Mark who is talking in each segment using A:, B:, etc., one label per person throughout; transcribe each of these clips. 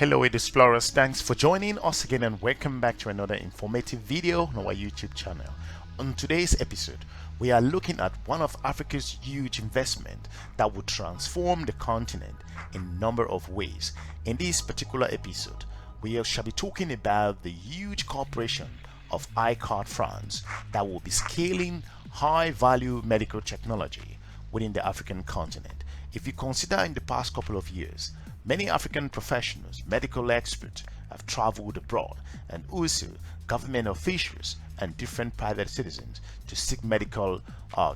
A: Hello EDUSPLORERs, thanks for joining us again and welcome back to another informative video on our YouTube channel. On today's episode, we are looking at one of Africa's huge investment that would transform the continent in a number of ways. In this particular episode, we shall be talking about the huge corporation of IRCAD France that will be scaling high-value medical technology within the African continent. If you consider in the past couple of years, many African professionals, medical experts have traveled abroad, and also government officials and different private citizens to seek medical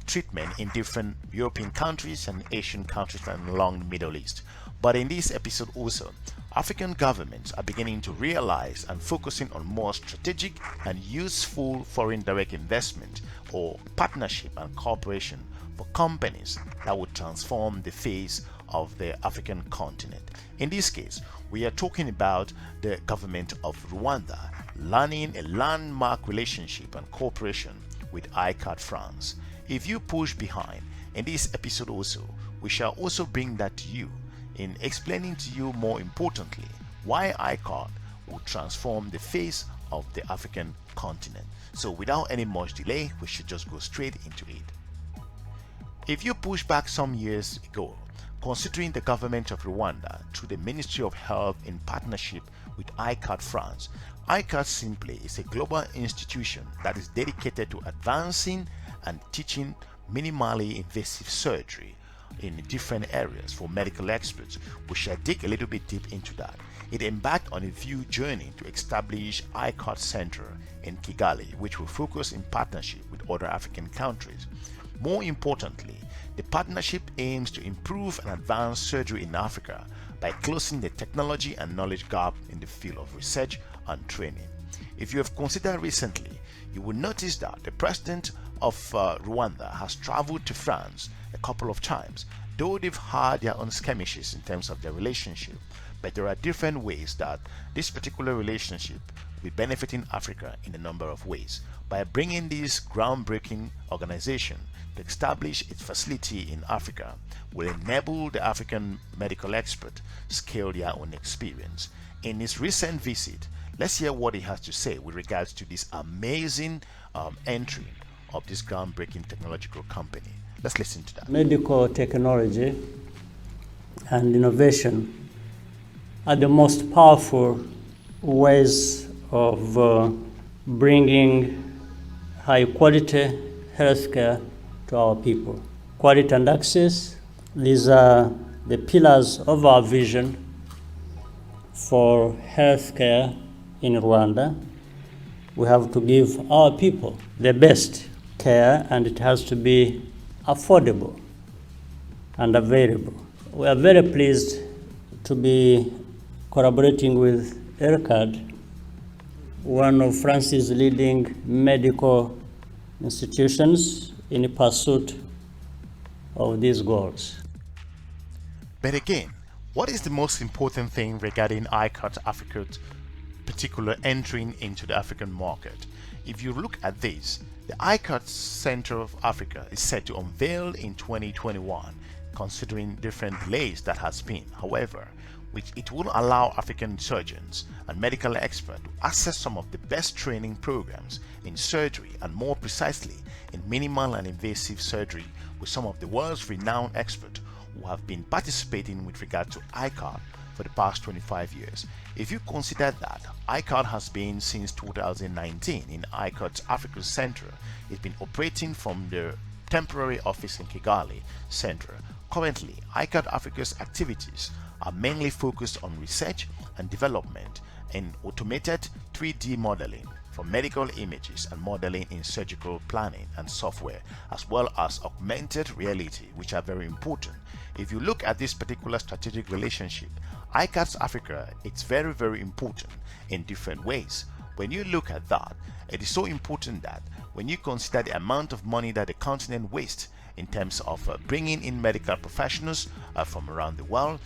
A: treatment in different European countries and Asian countries and along the Middle East. But in this episode also, African governments are beginning to realize and focusing on more strategic and useful foreign direct investment or partnership and cooperation for companies that would transform the face of the African continent. In this case, we are talking about the government of Rwanda landing a landmark relationship and cooperation with IRCAD France. If you push behind, in this episode also, we shall also bring that to you in explaining to you more importantly why IRCAD will transform the face of the African continent. So without any much delay, we should just go straight into it. If you push back some years ago, considering the government of Rwanda through the Ministry of Health in partnership with IRCAD France, IRCAD simply is a global institution that is dedicated to advancing and teaching minimally invasive surgery in different areas for medical experts. We shall dig a little bit deep into that. It embarked on a view journey to establish IRCAD Center in Kigali, which will focus in partnership with other African countries. More importantly, the partnership aims to improve and advance surgery in Africa by closing the technology and knowledge gap in the field of research and training. If you have considered recently, you will notice that the president of Rwanda has traveled to France a couple of times, though they've had their own skirmishes in terms of their relationship. But there are different ways that this particular relationship will be benefiting Africa in a number of ways. By bringing this groundbreaking organization to establish its facility in Africa will enable the African medical expert scale their own experience. In his recent visit, let's hear what he has to say with regards to this amazing entry of this groundbreaking technological company. Let's listen to that.
B: Medical technology and innovation are the most powerful ways of bringing high quality healthcare to our people. Quality and access, these are the pillars of our vision for healthcare in Rwanda. We have to give our people the best care, and it has to be affordable and available. We are very pleased to be collaborating with IRCAD, one of France's leading medical institutions, in pursuit of these goals.
A: But again, what is the most important thing regarding IRCAD Africa's particular entering into the African market? If you look at this, the IRCAD Center of Africa is set to unveil in 2021, considering different delays that has been. However, which it will allow African surgeons and medical experts to access some of the best training programs in surgery, and more precisely in minimal and invasive surgery, with some of the world's renowned experts who have been participating with regard to IRCAD for the past 25 years. If you consider that IRCAD has been since 2019 in IRCAD's Africa Center, it's been operating from the temporary office in Kigali Center. Currently, IRCAD Africa's activities are mainly focused on research and development in automated 3D modeling for medical images and modeling in surgical planning and software, as well as augmented reality, which are very important. If you look at this particular strategic relationship, IRCAD Africa, it's very, very important in different ways. When you look at that, it is so important that when you consider the amount of money that the continent wastes in terms of bringing in medical professionals from around the world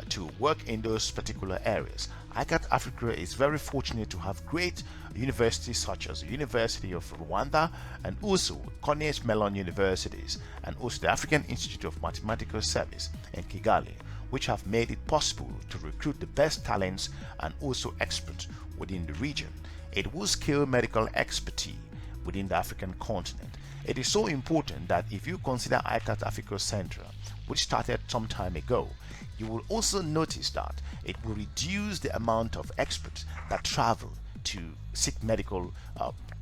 A: to work in those particular areas, IRCAD Africa is very fortunate to have great universities such as the University of Rwanda and also Carnegie Mellon Universities, and also the African Institute of Mathematical Service in Kigali, which have made it possible to recruit the best talents and also experts within the region. It will scale medical expertise within the African continent. It is so important that if you consider IRCAD Africa Central, which started some time ago, you will also notice that it will reduce the amount of experts that travel to seek medical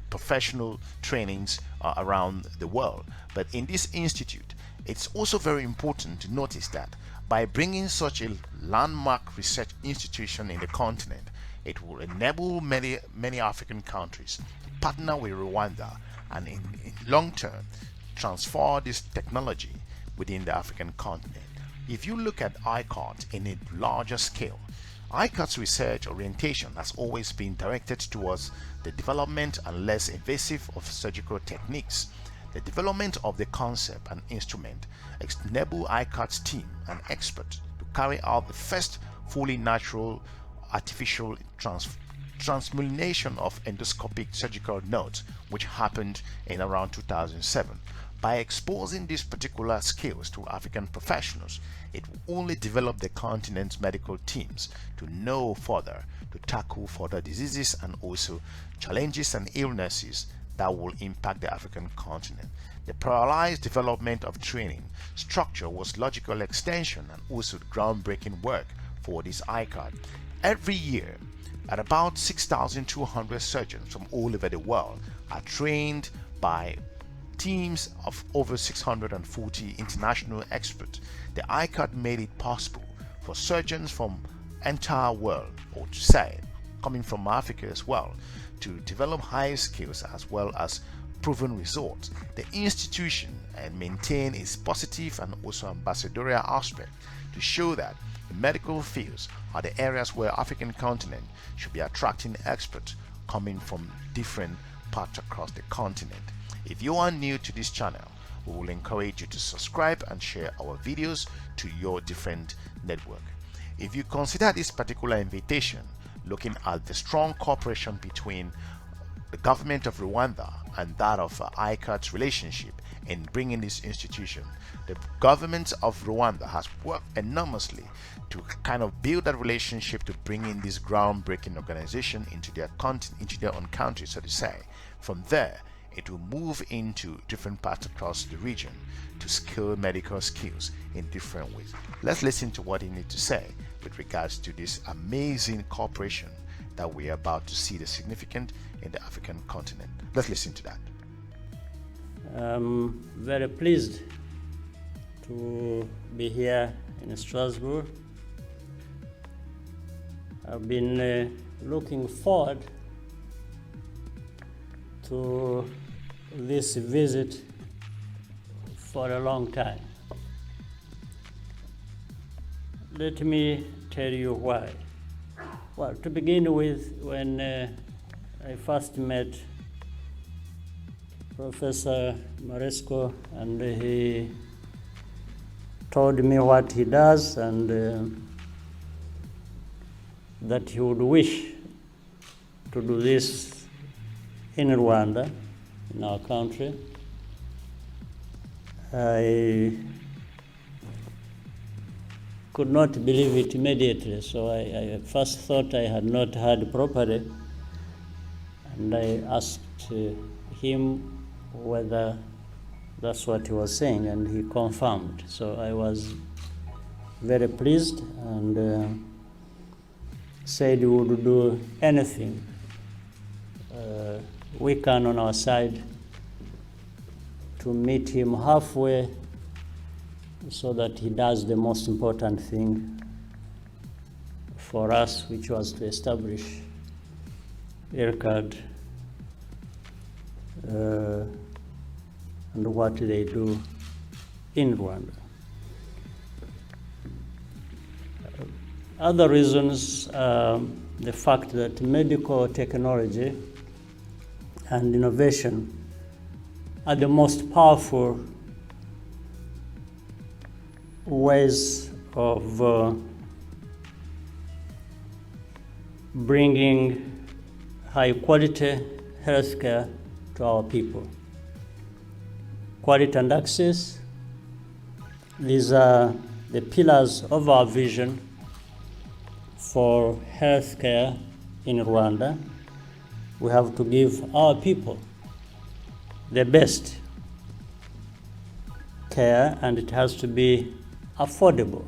A: professional trainings around the world. But in this institute, it's also very important to notice that by bringing such a landmark research institution in the continent, it will enable many African countries to partner with Rwanda and in long term transfer this technology within the African continent. If you look at IRCAD in a larger scale, IRCAD's research orientation has always been directed towards the development and less invasive of surgical techniques. The development of the concept and instrument enabled IRCAD's team and experts to carry out the first fully natural artificial transmulination of endoscopic surgical nodes, which happened in around 2007. By exposing these particular skills to African professionals, it will only develop the continent's medical teams to know further, to tackle further diseases and also challenges and illnesses that will impact the African continent. The parallelized development of training structure was logical extension and also groundbreaking work for this IRCAD. Every year, at about 6,200 surgeons from all over the world are trained by teams of over 640 international experts. The IRCAD made it possible for surgeons from entire world, or to say, coming from Africa as well, to develop high skills as well as proven results. The institution and maintain its positive and also ambassadorial aspect to show that the medical fields are the areas where African continent should be attracting experts coming from different parts across the continent. If you are new to this channel, we will encourage you to subscribe and share our videos to your different network. If you consider this particular invitation looking at the strong cooperation between the government of Rwanda and that of IRCAD's relationship in bringing this institution, the government of Rwanda has worked enormously to kind of build that relationship to bring in this groundbreaking organization into their own country, so to say. From there, it will move into different parts across the region to scale medical skills in different ways. Let's listen to what he needs to say with regards to this amazing cooperation that we are about to see the significant in the African continent. Let's listen to that.
B: I'm very pleased to be here in Strasbourg. I've been looking forward to this visit for a long time. Let me tell you why. Well, to begin with, when I first met Professor Maresco and he told me what he does and that he would wish to do this in Rwanda, in our country. I could not believe it immediately, so I first thought I had not heard properly, and I asked him whether that's what he was saying, and he confirmed. So I was very pleased and said we would do anything we can on our side to meet him halfway so that he does the most important thing for us, which was to establish IRCAD and what they do in Rwanda. Other reasons, the fact that medical technology and innovation are the most powerful ways of bringing high quality healthcare to our people. Quality and access, these are the pillars of our vision for healthcare in Rwanda. We have to give our people the best care, and it has to be affordable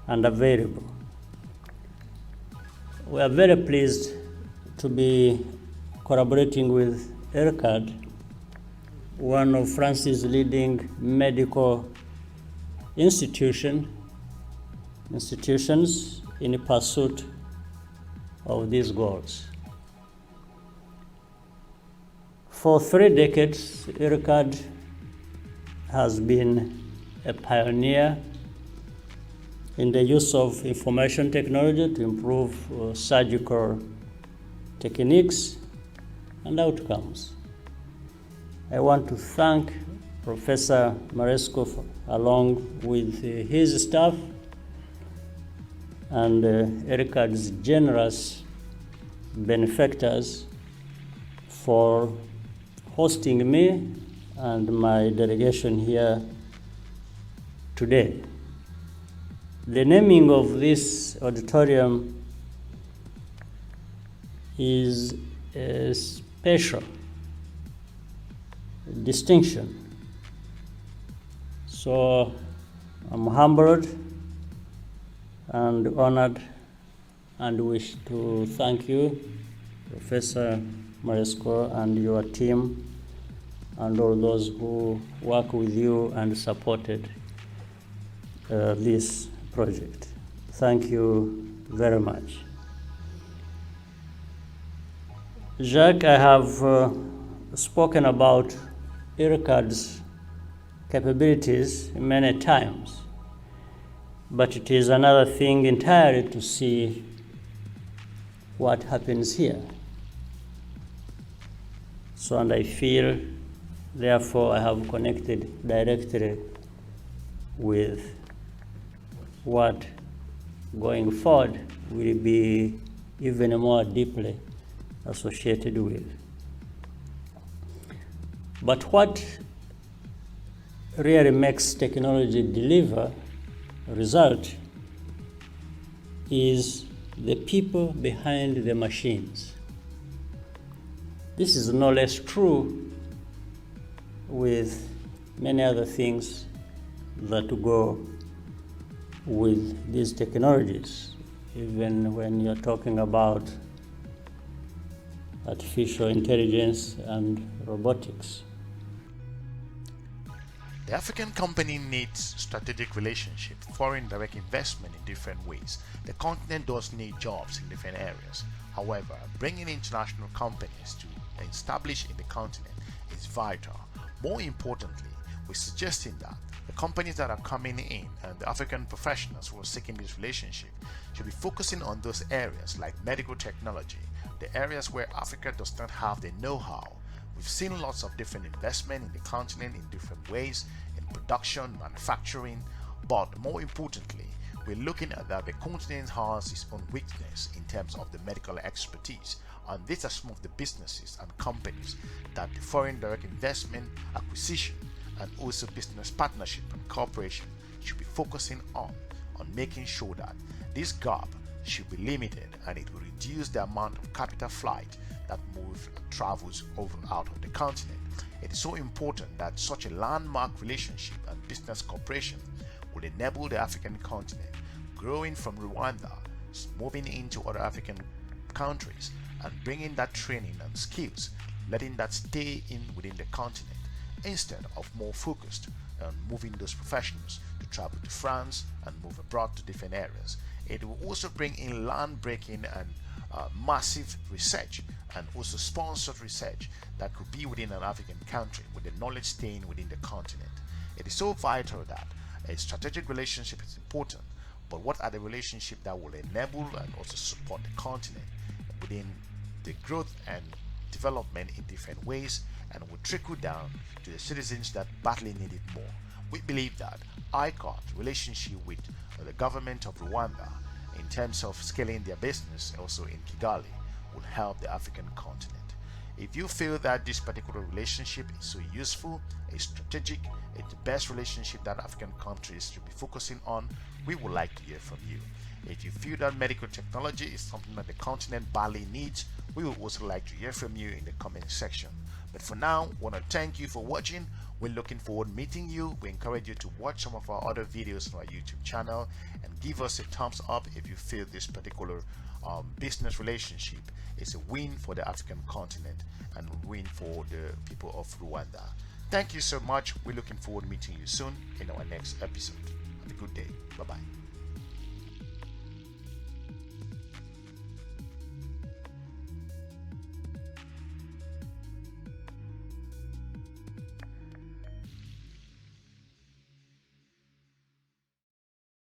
B: and available. We are very pleased to be collaborating with IRCAD, one of France's leading medical institutions in pursuit of these goals. For 3 decades, IRCAD has been a pioneer in the use of information technology to improve surgical techniques and outcomes. I want to thank Professor Maresco along with his staff and IRCAD's generous benefactors for hosting me and my delegation here today. The naming of this auditorium is a special distinction. So I'm humbled and honored and wish to thank you, Professor Maresco, and your team and all those who work with you and supported this project. Thank you very much. Jacques, I have spoken about IRCAD's capabilities many times, but it is another thing entirely to see what happens here. So, and I feel, therefore, I have connected directly with what going forward will be even more deeply associated with. But what really makes technology deliver a result is the people behind the machines. This is no less true with many other things that go with these technologies, even when you're talking about artificial intelligence and robotics.
A: The African company needs strategic relationship, foreign direct investment in different ways. The continent does need jobs in different areas. However, bringing international companies to establish in the continent is vital. More importantly, we're suggesting that the companies that are coming in and the African professionals who are seeking this relationship should be focusing on those areas like medical technology, the areas where Africa does not have the know-how. We've seen lots of different investment in the continent in different ways, in production, manufacturing, but more importantly, we're looking at that the continent has its own weakness in terms of the medical expertise, and these are some of the businesses and companies that the foreign direct investment, acquisition, and also business partnership and cooperation should be focusing on making sure that this gap should be limited and it will reduce the amount of capital flight that moves and travels over out of the continent. It is so important that such a landmark relationship and business cooperation will enable the African continent growing from Rwanda, moving into other African countries and bringing that training and skills, letting that stay in within the continent instead of more focused on moving those professionals to travel to France and move abroad to different areas. It will also bring in land-breaking and massive research and also sponsored research that could be within an African country with the knowledge staying within the continent. It is so vital that a strategic relationship is important, but what are the relationships that will enable and also support the continent within the growth and development in different ways and will trickle down to the citizens that badly need it more. We believe that IRCAD relationship with the government of Rwanda in terms of scaling their business also in Kigali will help the African continent. If you feel that this particular relationship is so useful, it's strategic, it's the best relationship that African countries should be focusing on, we would like to hear from you. If you feel that medical technology is something that the continent badly needs, we would also like to hear from you in the comment section. But for now, I want to thank you for watching. We're looking forward to meeting you. We encourage you to watch some of our other videos on our YouTube channel and give us a thumbs up if you feel this particular business relationship is a win for the African continent and a win for the people of Rwanda. Thank you so much. We're looking forward to meeting you soon in our next episode. Have a good day. Bye-bye.